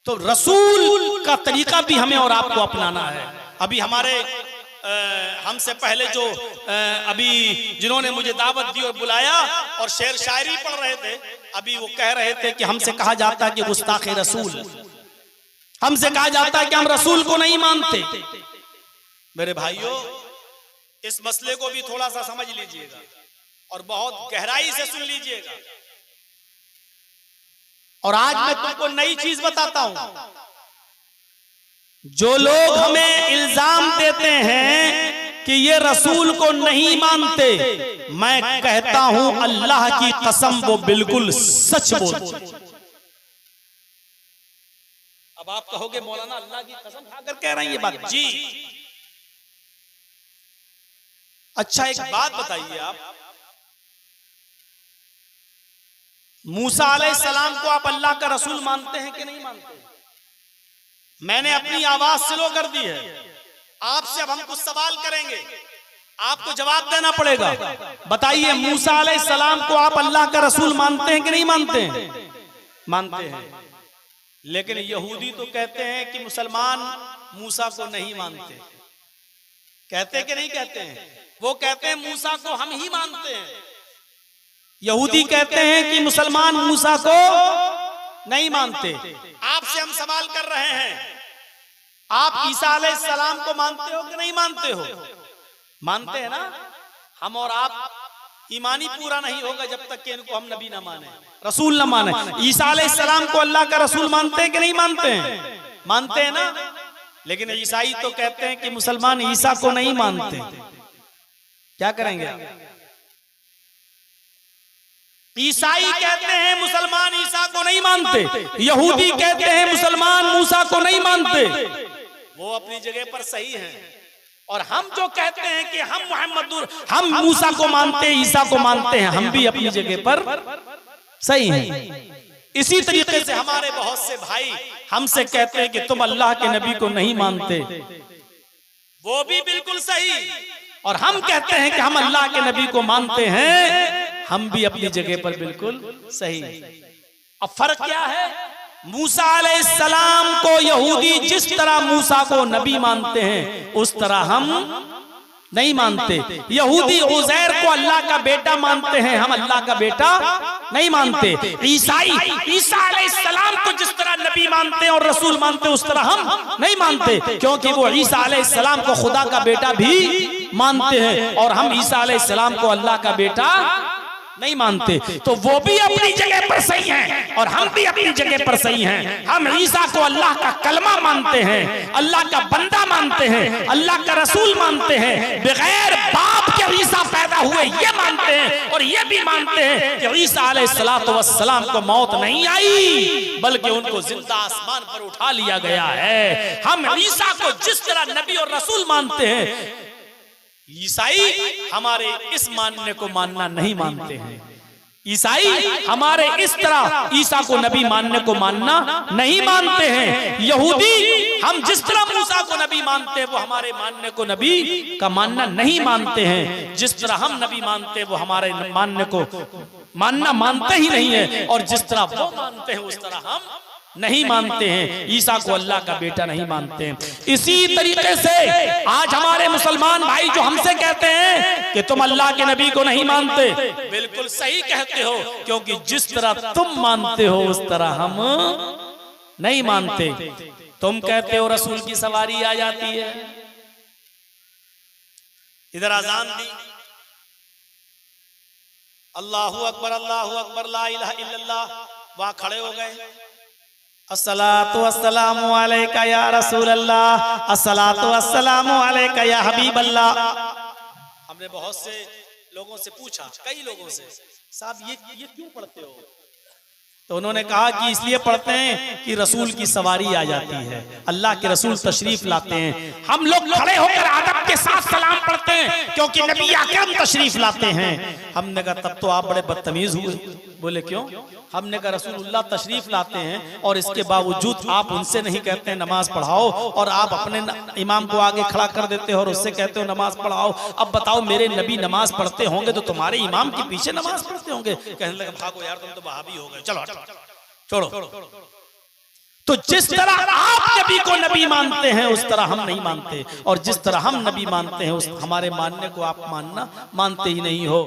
तो रसूल का तरीका भी हमें और आपको अपनाना है। अभी हमारे हमसे पहले जो अभी जिन्होंने मुझे दावत दी और बुलाया और शेर शायरी पढ़ रहे थे, अभी वो कह रहे थे कि हमसे कहा जाता है कि गुस्ताख रसूल, हमसे कहा जाता है कि हम रसूल को नहीं मानते। मेरे भाइयों, इस मसले को भी थोड़ा सा समझ लीजिएगा और बहुत गहराई से सुन लीजिएगा। और आज मैं तुमको नई चीज बताता हूं। जो लोग हमें इल्जाम देते हैं कि ये रसूल को नहीं मानते, मैं कहता हूं अल्लाह की कसम वो बिल्कुल सच बोलते। अब आप कहोगे मौलाना अल्लाह की कसम खाकर कह रहे हैं ये बात। जी अच्छा, एक बात बताइए आप, मूसा अलैहिस्सलाम को आप अल्लाह का रसूल मानते हैं कि नहीं मानते? मैंने अपनी आवाज स्लो कर दी है। आपसे अब हम कुछ सवाल करेंगे, आपको जवाब देना पड़ेगा। बताइए, मूसा अलैहिस्सलाम को आप अल्लाह का रसूल मानते हैं कि नहीं मानते हैं? मानते हैं। लेकिन यहूदी तो कहते हैं कि मुसलमान मूसा को नहीं मानते। कहते कि नहीं कहते हैं? वो कहते हैं मूसा को हम ही मानते हैं। यहूदी कहते हैं कि मुसलमान मूसा को नहीं मानते। आपसे हम सवाल कर रहे हैं, आप ईसा अलैहिस्सलाम को मानते हो कि नहीं मानते हो? मानते हैं ना? हम और आप ईमानी पूरा नहीं होगा जब तक कि इनको हम नबी ना माने, रसूल ना माने। ईसा अलैहिस्सलाम को अल्लाह का रसूल मानते हैं कि नहीं मानते हैं? मानते हैं ना? लेकिन ईसाई तो कहते हैं कि मुसलमान ईसा को नहीं मानते। क्या करेंगे? ईसाई कहते हैं मुसलमान ईसा को नहीं मानते, यहूदी कहते हैं मुसलमान मूसा को नहीं मानते। वो अपनी जगह पर सही हैं। और हम जो कहते हैं कि हम मूसा को मानते हैं, ईसा को मानते हैं, हम भी अपनी जगह पर सही हैं। इसी तरीके से हमारे बहुत से भाई हमसे कहते हैं कि तुम अल्लाह के नबी को नहीं मानते, वो भी बिल्कुल सही। और हम कहते हैं कि हम अल्लाह के नबी को मानते हैं, हम भी अपनी जगह पर बिल्कुल सही। अब फर्क क्या है? मूसा अलैहिस्सलाम को यहूदी जिस तरह मूसा को नबी मानते हैं उस तरह हम नहीं मानते। यहूदी उज़ैर को अल्लाह का बेटा मानते हैं, हम अल्लाह का बेटा नहीं मानते। ईसाई ईसा अलैहिस्सलाम को जिस तरह नबी मानते हैं और रसूल मानते हैं उस तरह हम नहीं मानते, क्योंकि वो ईसा अलैहिस्सलाम को खुदा का बेटा भी मानते हैं और हम ईसा अलैहिस्सलाम को अल्लाह का बेटा नहीं मानते। तो वो भी अपनी जगह पर सही हैं और हम भी अपनी जगह पर सही हैं। हम ईसा को अल्लाह का कलमा मानते हैं, अल्लाह का बंदा मानते हैं, अल्लाह का रसूल मानते हैं। बगैर बाप के ईसा पैदा हुए ये मानते हैं और ये भी मानते हैं कि ईसा अलैहिस्सलातु वस्सलाम को मौत नहीं आई बल्कि उनको जिंदा आसमान पर उठा लिया गया है। हम ईसा को जिस तरह नबी और रसूल मानते हैं, ईसाई हमारे इस मानने को मानना नहीं मानते हैं। ईसाई हमारे इस तरह ईसा को नबी मानने को मानना नहीं मानते हैं। यहूदी हम जिस तरह मूसा को नबी मानते हैं वो हमारे मानने को नबी का मानना नहीं मानते हैं। जिस तरह हम नबी मानते हैं वो हमारे मानने को मानते ही नहीं है, और जिस तरह वो मानते हैं उस तरह हम नहीं मानते हैं। ईसा को अल्लाह का बेटा नहीं मानते हैं। इसी तरीके से आज हमारे मुसलमान भाई जो हमसे कहते हैं कि तुम अल्लाह के नबी को नहीं मानते, बिल्कुल सही कहते हो, क्योंकि जिस तरह तुम मानते हो उस तरह हम नहीं मानते। तुम कहते हो रसूल की सवारी आ जाती है, इधर अजान दी, अल्लाहु अकबर ला इलाहा इल्लल्लाह, वहां खड़े हो गए, अस्सलातु वस्सलामु अलैका या रसूल अल्लाह, अस्सलातु वस्सलामु अलैका या हबीब अल्लाह। हमने बहुत से लोगों से पूछा, कई लोगों से, साहब ये क्यों पढ़ते हो? तो उन्होंने कहा कि इसलिए पढ़ते हैं कि रसूल की सवारी आ जाती है, अल्लाह के रसूल तशरीफ लाते हैं। हम लोग खड़े होकर अदब के साथ सलाम पढ़ते हैं क्योंकि नबी अकरम तशरीफ लाते हैं। हमने कहा तब तो आप बड़े बदतमीज हुए। बोले क्यों? हमने कहा रसूलुल्लाह तशरीफ लाते हैं और इसके बावजूद आप उनसे नहीं कहते हैं नमाज पढ़ाओ, और आप अपने इमाम को आगे खड़ा कर देते हो और उससे कहते हो नमाज पढ़ाओ। अब बताओ, मेरे नबी नमाज पढ़ते होंगे तो तुम्हारे इमाम के पीछे नमाज पढ़ते होंगे? कहने लगे भागो यार, तुम तो वहाबी हो गए, चलो छोड़ो। तो जिस तरह आप नबी को नबी मानते हैं उस तरह हम नहीं मानते, और जिस तरह हम नबी मानते हैं उस हमारे मानने को आप मानते ही नहीं हो।